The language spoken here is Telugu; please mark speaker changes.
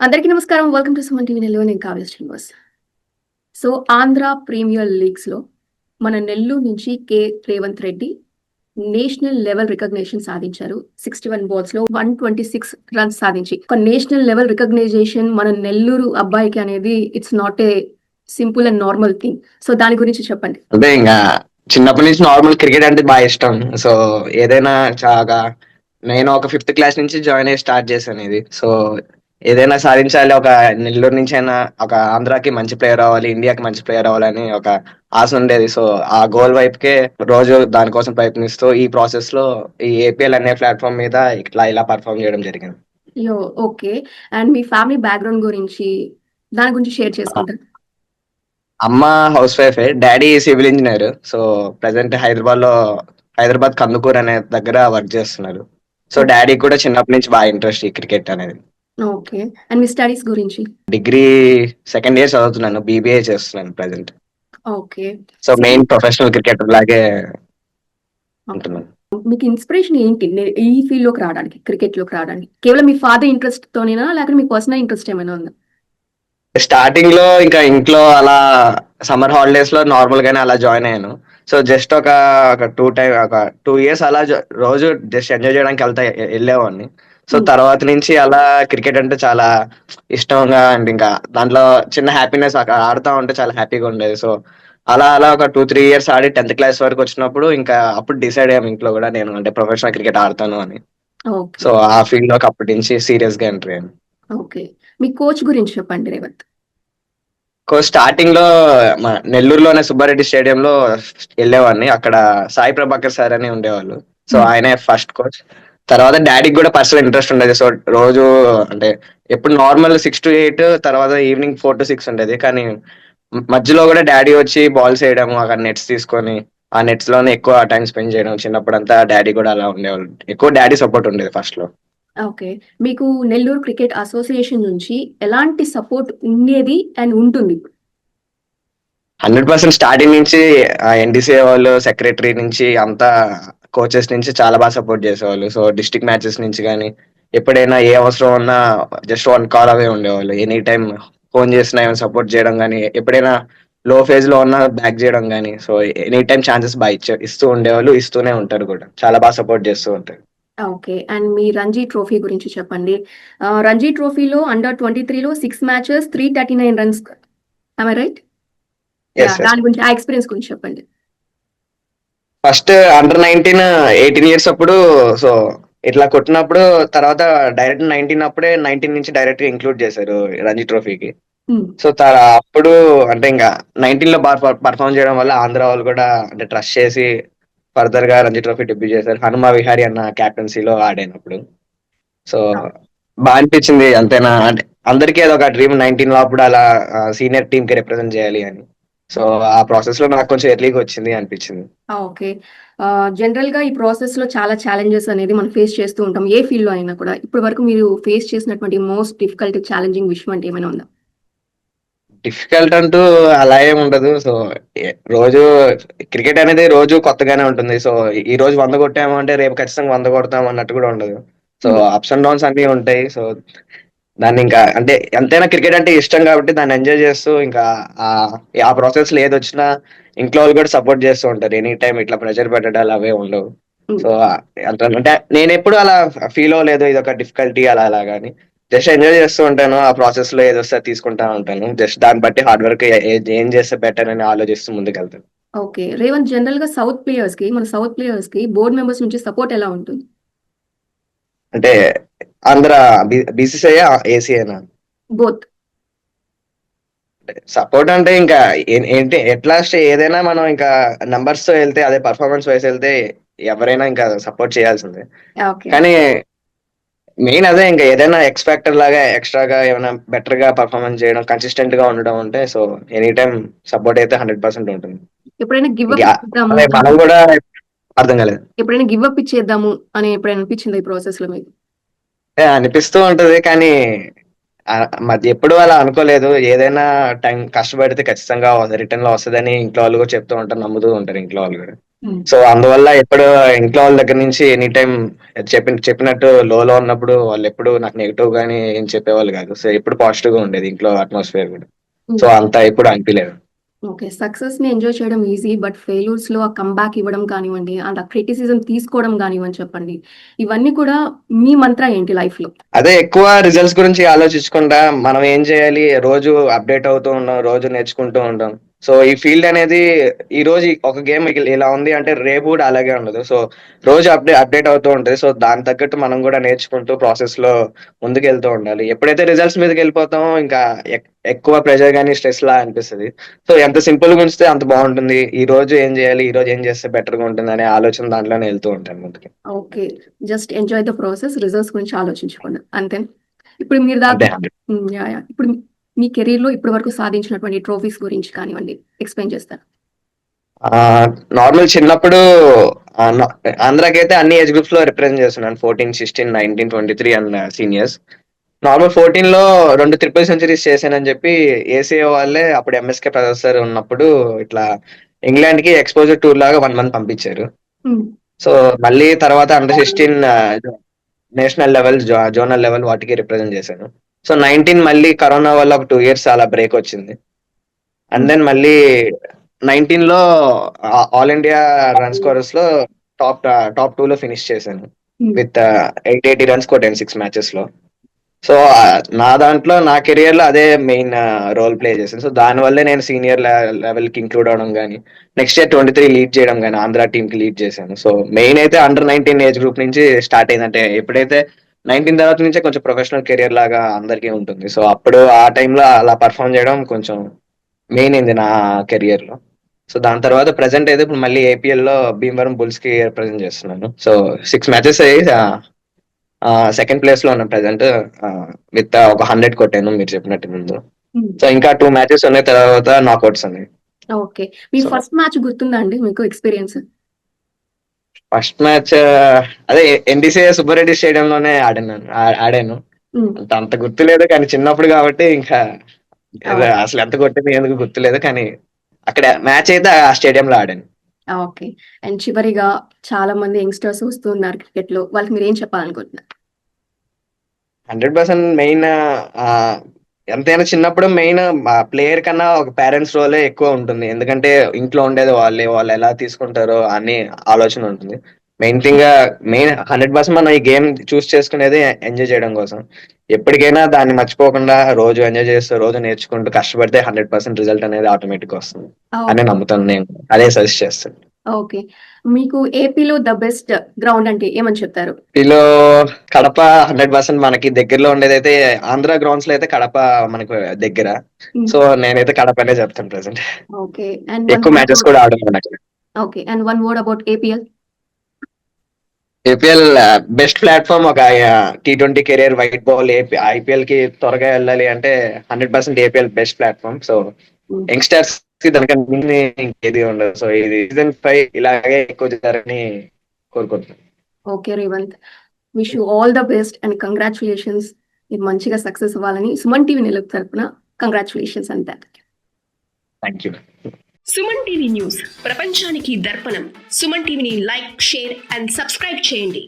Speaker 1: అందరికీ నమస్కారం. Welcome to Suman TV Nellore. నేను కావ్య శ్రీనివాస్. సో ఆంధ్ర ప్రీమియర్ లీగ్స్‌లో మన నెల్లూరు నుంచి Revanth Reddy national level recognition సాధించారు. 61 బాల్స్‌లో 126 రన్స్ సాధించి. ఒక నేషనల్ లెవెల్ రికగ్నైజేషన్ మన నెల్లూరు అబ్బాయికి అనేది it's not a simple and normal thing. So దాని గురించి చెప్పండి.
Speaker 2: అంటే ఇంకా చిన్నప్పటి నుంచి నార్మల్ క్రికెట్ అంటే బాగా ఇష్టం. సో ఏదైనా చాలా నేను ఒక ఫిఫ్త్ క్లాస్ నుంచి జాయిన్ అయ్యి స్టార్ట్ చేశాను ఇది. సో ఏదైనా సాధించాలి, ఒక నెల్లూరు నుంచి అయినా ఒక ఆంధ్రాకి మంచి ప్లేయర్ అవ్వాలి, ఇండియాకి మంచి ప్లేయర్ అవ్వాలని ఒక ఆశ ఉండేది. సో ఆ గోల్ వైపుకే రోజు దానికోసం ప్రయత్నిస్తూ ఈ ప్రాసెస్ లో ఈ ఏపీఎల్ అనే ప్లాట్ఫామ్ మీద ఇలా పర్ఫామ్ చేయడం జరిగింది.
Speaker 1: Yo okay. అండ్ మీ ఫ్యామిలీ బ్యాక్‌గ్రౌండ్ గురించి దాని గురించి షేర్ చేసుకుంటారా?
Speaker 2: అమ్మ హౌస్ వైఫే, daddy civil engineer. So present Hyderabad Kandukur అనే దగ్గర వర్క్ చేస్తున్నారు. So
Speaker 1: okay.
Speaker 2: డాడీ కూడా చిన్నప్పటి నుంచి బాగా ఇంట్రెస్ట్ ఈ క్రికెట్ అనేది.
Speaker 1: ఓకే. అండ్ మీ స్టడీస్ గురించి?
Speaker 2: డిగ్రీ సెకండ్ ఇయర్ చదువుతున్నాను, బీబీఏ చేస్తున్నాను present.
Speaker 1: Okay.
Speaker 2: So
Speaker 1: so
Speaker 2: main professional cricketer లాగే ఉంటున్నాను.
Speaker 1: మీకు ఇన్స్పిరేషన్ ఏంటి ఈ ఫీల్డ్ లోకి రావడానికి, క్రికెట్ లోకి రావడానికి? కేవలం మీ ఫాదర్ ఇంట్రెస్ట్ తోనేనా, లేకపోతే మీ పర్సనల్ ఇంట్రెస్ట్ ఏమైనా ఉందా?
Speaker 2: స్టార్టింగ్ లో ఇంకా ఇంట్లో అలా సమ్మర్ హాలిడేస్ లో నార్మల్ గానే అలా జాయిన్ అయ్యాను. సో జస్ట్ ఒక 2 ఇయర్స్ అలా రోజు జస్ట్ ఎంజాయ్ చేయడానికి వెళ్ళేవాడిని. సో తర్వాత నుంచి అలా క్రికెట్ అంటే చాలా ఇష్టంగా, అండ్ ఇంకా దాంట్లో చిన్న హ్యాపీనెస్, అక్కడ ఆడుతా ఉంటే చాలా హ్యాపీగా ఉండేది. సో అలా అలా ఒక 2-3 ఇయర్స్ ఆడి 10th క్లాస్ వరకు వచ్చినప్పుడు ఇంకా అప్పుడు డిసైడ్ అయ్యాము ఇంట్లో కూడా, నేను అంటే ప్రొఫెషనల్ క్రికెట్ ఆడతాను అని.
Speaker 1: ఓకే.
Speaker 2: సో ఆ ఫీల్డ్ లోకి అప్పటి నుంచి సీరియస్ గా ఎంటర్ అయ్యాను.
Speaker 1: ఓకే. మీ కోచ్ గురించి చెప్పండి రేవంత్.
Speaker 2: స్టార్టింగ్ లో నెల్లూరులోనే సుబ్బారెడ్డి స్టేడియంలో వెళ్ళేవాడిని. అక్కడ సాయి ప్రభాకర్ సార్ అని ఉండేవాళ్ళు. సో ఆయనే ఫస్ట్ కోచ్. తర్వాత డాడీకి కూడా పర్సనల్ ఇంట్రెస్ట్ ఉండేది. సో రోజు అంటే ఎప్పుడు నార్మల్ 6 to 8, తర్వాత ఈవినింగ్ 4 to 6 ఉండేది. కానీ మధ్యలో కూడా డాడీ వచ్చి బాల్స్ వేయడం, అక్కడ నెట్స్ తీసుకొని ఆ నెట్స్ లోనే ఎక్కువ టైం స్పెండ్ చేయడం. చిన్నప్పుడంతా డాడీ కూడా అలా ఉండేవాళ్ళు. ఎక్కువ డాడీ సపోర్ట్ ఉండేది ఫస్ట్ లో.
Speaker 1: ఓకే. మీకు నెల్లూరు క్రికెట్ అసోసియేషన్ నుంచి ఎలాంటి సపోర్ట్ ఉండేది అండ్ ఉంటుంది?
Speaker 2: 100% స్టార్టింగ్ నుంచి ఎన్డీసీ వాళ్ళు, సెక్రటరీ నుంచి అంతా, కోచెస్ నుంచి చాలా బాగా సపోర్ట్ చేసేవాళ్ళు. సో డిస్ట్రిక్ట్ మ్యాచెస్ నుంచి కానీ ఎప్పుడైనా ఏ అవసరం ఉన్నా జస్ట్ 1 కాల్ అవే ఉండేవాళ్ళు. ఎనీ టైం ఫోన్ చేసినా ఏమైనా సపోర్ట్ చేయడం కానీ, ఎప్పుడైనా లో ఫేజ్ లో ఉన్నా బ్యాక్ చేయడం కానీ, సో ఎనీ టైం ఛాన్సెస్ బాగా ఇస్తూ ఉండేవాళ్ళు, ఇస్తూనే ఉంటారు కూడా. చాలా బాగా సపోర్ట్ చేస్తూ ఉంటారు.
Speaker 1: ఓకే. అండ్ మీ రంజీ ట్రోఫీ గురించి చెప్పండి. రంజీ ట్రోఫీలో అండర్ 23లో 6 matches 339 runs. Am I right?
Speaker 2: Yes yes
Speaker 1: దాని గురించి, ఆ ఎక్స్‌పీరియన్స్ గురించి చెప్పండి.
Speaker 2: ఫస్ట్ అండర్ 19 18 ఇయర్స్ అప్పుడు, సో ఇట్లా కొట్టినప్పుడు తర్వాత డైరెక్ట్ 19 అప్పుడే 19 నుంచి డైరెక్ట్ గా ఇంక్లూడ్ చేశారు రంజీ ట్రోఫీకి.
Speaker 1: హ్మ్.
Speaker 2: సో అప్పుడు అంటే ఇంకా 19 లో బాగా పర్ఫామ్ చేయడం వల్ల ఆంధ్ర వాళ్ళు కూడా అంటే ట్రస్ట్ చేసి ఫర్దర్ గా రంజీ ట్రోఫీ డెబ్యూ చేశారు. హనుమా విహారీ అన్న క్యాప్టెన్సీలో ఆడినప్పుడు. సో బాగా అనిపించింది. అంతేనా అంటే అందరికీ అదొక డ్రీమ్, 19 లో అప్పుడు అలా సీనియర్ టీమ్ కి రిప్రజెంట్ చేయాలి అని. సో ఆ ప్రాసెస్ లో నాకు కొంచెం ఎర్లీగా వచ్చింది అనిపించింది.
Speaker 1: ఓకే. జనరల్‌గా ఈ ప్రాసెస్‌లో చాలా ఛాలెంజెస్ అనేది మనం ఫేస్ చేస్తూ ఉంటాం. ఏ ఫీల్డ్‌లో అయినా కూడా. ఇప్పటి వరకు మీరు ఫేస్ చేసినటువంటి మోస్ట్ డిఫికల్ట్ ఛాలెంజింగ్ విషయం అంటే ఏమైనా ఉందా?
Speaker 2: డిఫికల్ట్ అంటూ అలా ఏం ఉండదు. సో రోజు క్రికెట్ అనేది రోజు కొత్తగానే ఉంటుంది. సో ఈ రోజు 100 కొట్టాము అంటే రేపు ఖచ్చితంగా 100 కొడతాం అన్నట్టు కూడా ఉండదు. సో
Speaker 1: హ్మ్.
Speaker 2: అప్స్ అండ్ డౌన్స్ అన్ని ఉంటాయి. సో దాన్ని ఇంకా అంటే ఎంతైనా క్రికెట్ అంటే ఇష్టం కాబట్టి దాన్ని ఎంజాయ్ చేస్తూ ఇంకా ఆ ఆ ప్రాసెస్ లో ఏది వచ్చినా ఇంట్లో వాళ్ళు కూడా సపోర్ట్ చేస్తూ ఉంటారు. ఎనీ టైం ఇట్లా ప్రెషర్ పెట్టడాలు అవే ఉండవు.
Speaker 1: హ్మ్.
Speaker 2: సో అంత అంటే నేను ఎప్పుడు అలా ఫీల్ అవ్వలేదు ఇది ఒక డిఫికల్టీ అలా అలా గానీ. జస్ట్ ఎంజాయ్ చేస్తూ ఉంటాను. ఆ ప్రాసెస్ లో ఏదొస్తే అది తీసుకుంటా ఉంటాను. జస్ట్ దాన్ని బట్టి హార్డ్ వర్క్ ఏం చేస్తే బెటర్ అని ఆలోచిస్తూ ముందుకెళ్తాను.
Speaker 1: ఓకే. రేవంత్, జనరల్‌గా మన సౌత్ ప్లేయర్స్‌కి బోర్డ్ మెంబర్స్ నుంచి సపోర్ట్ ఎలా ఉంటుంది?
Speaker 2: అంటే ఆంధ్ర బీసీసీఐ, ఏసీఐనా?
Speaker 1: బోత్.
Speaker 2: సపోర్ట్ అంటే ఇంకా ఏంటి ఎట్లాస్ట్ ఏదైనా మనం ఇంకా నంబర్స్ తో వెళ్తే, అదే పర్ఫార్మెన్స్ వైస్ వెళ్తే ఎవరైనా ఇంకా సపోర్ట్ చేయాల్సిందే.
Speaker 1: ఓకే.
Speaker 2: కానీ మెయిన్ అదే, ఇంకా ఏదైనా ఎక్స్‌ఫాక్టర్ లాగా ఎక్స్‌ట్రాగా ఏమైనా బెటర్ గా పర్ఫార్మెన్స్ చేయడం, కన్సిస్టెంట్ గా ఉండడం ఉంటే సో ఎనీ టైమ్ సపోర్ట్ అయితే 100% ఉంటుంది.
Speaker 1: ఎప్పుడైనా గివ్ అప్
Speaker 2: ఇంకా
Speaker 1: ఇచ్చేద్దాము
Speaker 2: అదే
Speaker 1: అని
Speaker 2: మనం కూడా అర్థం కాలేదు.
Speaker 1: ఎప్పుడైనా గివ్ అప్ ఇచ్చేద్దాము అని ఎప్పుడైనా అనిపించిందా ఈ ప్రాసెస్‌లో మీకు?
Speaker 2: అనిపిస్తూ ఉంటది. కానీ మధ్య ఎప్పుడు అలా అనుకోలేదు. ఏదైనా టైం కష్టపడితే ఖచ్చితంగా రిటర్న్ లో వస్తదని ఇంట్లో వాళ్ళు కూడా చెప్తూ ఉంటారు. నమ్ముతూ ఉంటారు ఇంట్లో వాళ్ళు కూడా. సో అందువల్ల ఎప్పుడు ఇంట్లో వాళ్ళ దగ్గర నుంచి ఎనీ టైం చెప్పినట్టు లోలో ఉన్నప్పుడు వాళ్ళు ఎప్పుడు నాకు నెగిటివ్ గానీ ఏం చెప్పేవాళ్ళు కాదు. సో ఎప్పుడు పాజిటివ్ గా ఉండేది ఇంట్లో అట్మాస్ఫియర్ కూడా. సో అంత ఎప్పుడు అనిపించలేదు.
Speaker 1: ఓకే. సక్సెస్‌ని ఎంజాయ్ చేయడం ఈజీ. బట్ ఫెయిల్యూర్స్‌లో ఆ కమ్‌బ్యాక్ ఇవ్వడం కానివ్వండి, అండ్ ఆ క్రిటిసిజం తీసుకోవడం గానివ్వండి చెప్పండి. ఇవన్నీ కూడా మీ మంత్ర ఏంటి లైఫ్‌లో?
Speaker 2: అదే ఎక్కువ రిజల్ట్స్ గురించి ఆలోచించకుండా మనం ఏం చేయాలి, రోజు అప్డేట్ అవుతూ ఉన్నాం, రోజు నేర్చుకుంటూ ఉంటాం. సో ఈ ఫీల్డ్ అనేది ఈ రోజు ఒక గేమ్ ఇలా ఉంది అంటే రేపు కూడా అలాగే ఉండదు. సో రోజు అప్డేట్ అవుతూ ఉంటుంది. సో దాని తగ్గట్టు మనం కూడా నేర్చుకుంటూ ప్రాసెస్ లో ముందుకెళ్తూ ఉండాలి. ఎప్పుడైతే రిజల్ట్స్ మీదకి వెళ్ళిపోతామో ఇంకా ఎక్కువ ప్రెషర్ కానీ స్ట్రెస్ లా అనిపిస్తుంది. సో ఎంత సింపుల్ గా ఉంచితే అంత బాగుంటుంది. ఈ రోజు ఏం చేయాలి, ఈ రోజు ఏం చేస్తే బెటర్ గా ఉంటుంది అనే ఆలోచన దాంట్లోనే వెళ్తూ ఉంటాను ముందుకి.
Speaker 1: Okay. Just enjoy the process. Results గురించి ఆలోచించకుండా. అంతేనా? ఇప్పుడు మీరు
Speaker 2: అంతే.
Speaker 1: యాహ్! ఇప్పుడు మీ కెరియర్‌లో ఇప్పటి వరకు సాధించినటువంటి ట్రోఫీస్ గురించి కానివ్వండి ఎక్స్‌ప్లెయిన్ చేస్తారా?
Speaker 2: నార్మల్ చిన్నప్పుడు ఆంధ్రాకైతే అన్ని ఏజ్ గ్రూప్స్ లో రిప్రజెంట్ చేస్తున్నాను. 14, 16, 19, 23 అండ్ సీనియర్స్. నార్మల్ 14 లో 2 ట్రిపుల్ సెంచరీస్ చేశానని చెప్పి ఏసీఏ వాళ్ళే అప్పుడు ఎంఎస్కే ప్రొఫెసర్ ఉన్నప్పుడు ఇట్లా ఇంగ్లాండ్ కి ఎక్స్పోజర్ టూర్ లాగా 1 మంత్ పంపించారు.
Speaker 1: హ్మ్.
Speaker 2: సో మళ్ళీ తర్వాత under 16 national level, zonal level వాటికి రిప్రజెంట్ చేశాను. సో 19 మళ్ళీ కరోనా వల్ల ఒక 2 ఇయర్స్ అలా బ్రేక్ వచ్చింది. అండ్ దెన్ మళ్ళీ 19 లో ఆల్ ఇండియా రన్ స్కోరర్స్ లో టాప్ టాప్ 2 లో ఫినిష్ చేశాను విత్ 880 రన్స్ కొట్టాను 6 మ్యాచెస్ లో. సో నా దాంట్లో నా కెరియర్ లో అదే మెయిన్ రోల్ ప్లే చేశాను. సో దాని వల్లే నేను సీనియర్ లెవెల్ కి ఇంక్లూడ్ అవడం కానీ, నెక్స్ట్ ఇయర్ 23 లీడ్ చేయడం కానీ ఆంధ్ర టీమ్ కి లీడ్ చేశాను. సో మెయిన్ అయితే అండర్ 19 ఏజ్ గ్రూప్ నుంచి స్టార్ట్ అయిందంటే ఎప్పుడైతే 19 తర్వాత నుంచే కొంచెం ప్రొఫెషనల్ కెరియర్ లాగా అందరికీ ఉంటుంది. సో అప్పుడు ఆ టైంలో అలా పర్ఫామ్ చేయడం కొంచెం మెయిన్ అయింది నా కెరియర్ లో. సో దాని తర్వాత ప్రెసెంట్ అయితే ఇప్పుడు మళ్ళీ ఏపీఎల్ లో భీమవరం బుల్స్ కి రిప్రజెంట్ చేస్తున్నాను. సో 6 మ్యాచెస్ అయ్యి సెకండ్ ప్లేస్ లో ఉన్నాను ప్రెసెంట్ విత్ ఒక 100 కొట్టాను మీరు చెప్పినట్టు ముందు. సో ఇంకా 2 మ్యాచెస్ ఉన్నాయి, తర్వాత నాకౌట్స్ ఉన్నాయి.
Speaker 1: ఓకే. మీ
Speaker 2: సో
Speaker 1: ఫస్ట్ మ్యాచ్ గుర్తుందా అండి మీకు ఎక్స్‌పీరియన్స్?
Speaker 2: ఫస్ట్ మ్యాచ్ అదే ఎన్డీసీ సుబ్బారెడ్డి స్టేడియం లోనే ఆడాను.
Speaker 1: హ్మ్.
Speaker 2: అంత గుర్తులేదు కానీ చిన్నప్పుడు కాబట్టి ఇంకా
Speaker 1: ఓహ్!
Speaker 2: అసలు ఎంత కొట్టింది ఎందుకు గుర్తులేదు, కానీ అక్కడ మ్యాచ్ అయితే ఆ స్టేడియం లో ఆడాను.
Speaker 1: ఓకే. అండ్ చివరిగా చాలా మంది యంగ్‌స్టర్స్ వస్తూ ఉన్నారు క్రికెట్‌లో. వాళ్ళకి మీరేం చెప్పాలనుకుంటున్నారు?
Speaker 2: 100% మెయిన్ ఎంతైనా చిన్నప్పుడు మెయిన్ ప్లేయర్ కన్నా ఒక పేరెంట్స్ రోలే ఎక్కువ ఉంటుంది. ఎందుకంటే ఇంట్లో ఉండేది వాళ్ళే, వాళ్ళు ఎలా తీసుకుంటారో అని ఆలోచన ఉంటుంది. మెయిన్ థింగ్ మెయిన్ 100% మనం ఈ గేమ్ చూస్ చేసుకునేది ఎంజాయ్ చేయడం కోసం. ఎప్పటికైనా దాన్ని మర్చిపోకుండా రోజు ఎంజాయ్ చేస్తూ, రోజు నేర్చుకుంటూ కష్టపడితే 100% రిజల్ట్ అనేది ఆటోమేటిక్ వస్తుంది అని
Speaker 1: ఓకే.
Speaker 2: నమ్ముతాను నేను. అదే సజెస్ట్ చేస్తాను.
Speaker 1: ఓకే. మీకు ఏపీలో ద బెస్ట్ గ్రౌండ్ అంటే ఏమని చెప్తారు?
Speaker 2: వీళ్ళు కడప 100% మనకి దగ్గరలో ఉండేదైతే ఆంధ్ర గ్రౌండ్స్ లో అయితే కడప మనకు దగ్గర.
Speaker 1: హ్మ్.
Speaker 2: సో నేనైతే కడపనే చెప్తాను ప్రెసెంట్.
Speaker 1: ఓకే. అండ్
Speaker 2: ఎక్కువ మ్యాచెస్ కూడా ఆడుతున్నాను అక్కడ.
Speaker 1: Okay. And one word about APL.
Speaker 2: APL best platform. ఒక T20 career white ball IPL కి త్వరగా వెళ్ళాలి అంటే 100% ఏపీఎల్ బెస్ట్ ప్లాట్ఫామ్. సో
Speaker 1: హ్మ్.
Speaker 2: యంగ్స్టర్స్ కి దానికన్నా మించి ఇంకేది ఉండదు. సో ఇది సీజన్ 5 ఇలాగే ఎక్కువ చేస్తారని కోరుకుంటున్నాను.
Speaker 1: Okay Revanth. Wish you all the best and congratulations. మీరు మంచిగా సక్సెస్ అవ్వాలని సుమన్ టీవీ నెలవు తరపున congratulations and thank you.
Speaker 2: Thank you.
Speaker 3: Suman TV news ప్రపంచానికి దర్పణం. సుమన్ టీవీని లైక్, షేర్ అండ్ సబ్స్క్రైబ్ చేయండి.